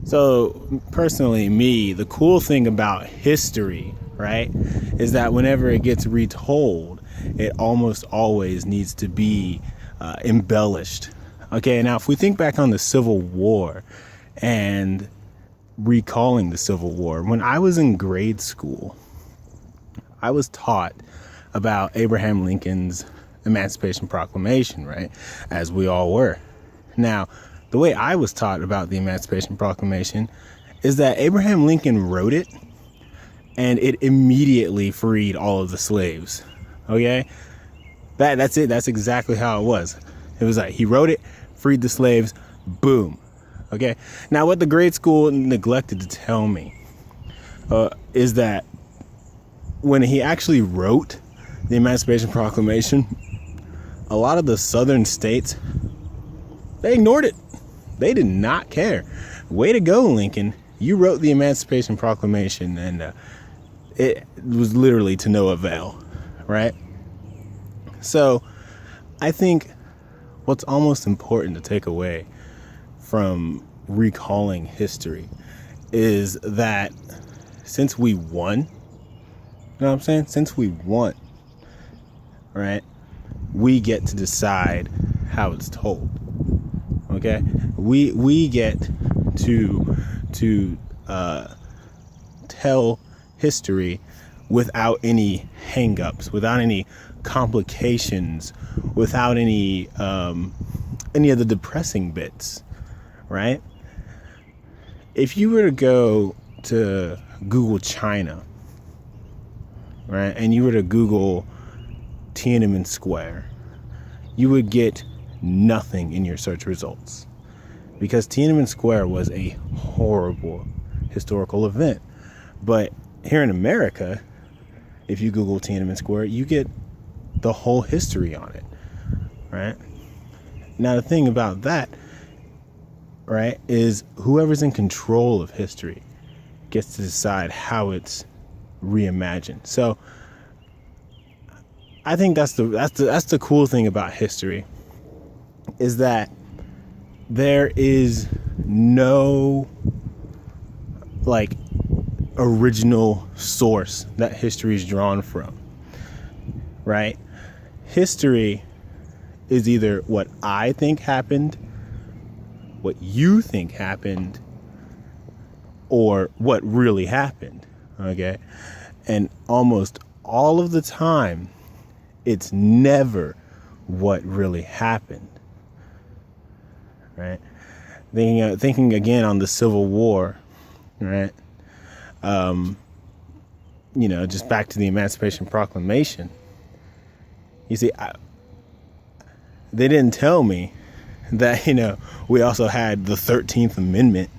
So personally, the cool thing about history, right, is that whenever it gets retold, it almost always needs to be embellished. Okay, now if we think back on the Civil War and recalling the Civil War, when I was in grade school, I was taught about Abraham Lincoln's Emancipation Proclamation, right, as we all were. Now, the way I was taught about the Emancipation Proclamation is that Abraham Lincoln wrote it and it immediately freed all of the slaves. Okay? That's it. That's exactly how it was. It was like he wrote it, freed the slaves, boom. Okay? Now, what the grade school neglected to tell me is that when he actually wrote the Emancipation Proclamation, a lot of the southern states, they ignored it. They did not care. Way to go, Lincoln. You wrote the Emancipation Proclamation, and it was literally to no avail, right? So I think what's almost important to take away from recalling history is that since we won, you know what I'm saying? Since we won, right, we get to decide how it's told. Okay, we get to tell history without any hangups, without any complications, without any of the depressing bits, right? If you were to go to Google China, right, and you were to Google Tiananmen Square, you would get nothing in your search results, because Tiananmen Square was a horrible historical event. But here in America, if you Google Tiananmen Square, you get the whole history on it, right? Now, the thing about that, right, is whoever's in control of history gets to decide how it's reimagined. So I think that's the cool thing about history, is that there is no like original source that history is drawn from, right? History is either what I think happened, what you think happened, or what really happened, okay? And almost all of the time, it's never what really happened, right? Thinking again on the Civil War, right? Just back to the Emancipation Proclamation. You see, they didn't tell me that, we also had the 13th Amendment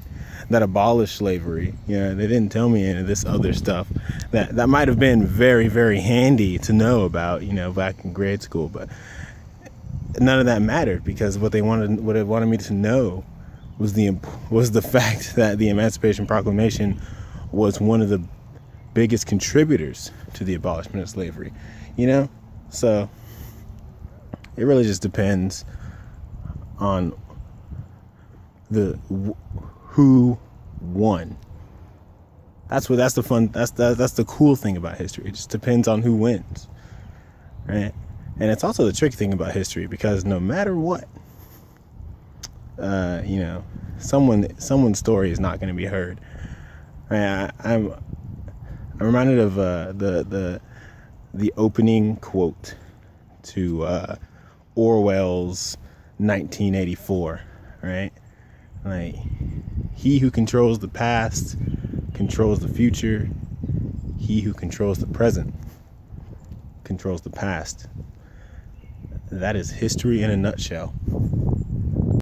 that abolished slavery. They didn't tell me any of this other stuff that might have been very, very handy to know about, back in grade school. But none of that mattered, because what they wanted me to know was the fact that the Emancipation Proclamation was one of the biggest contributors to the abolishment of slavery. So it really just depends on who won. That's the cool thing about history. It just depends on who wins, right? And it's also the tricky thing about history, because no matter what, someone's story is not going to be heard. Right? I'm reminded of the opening quote to Orwell's 1984, right? Like, he who controls the past controls the future. He who controls the present controls the past. That is history in a nutshell.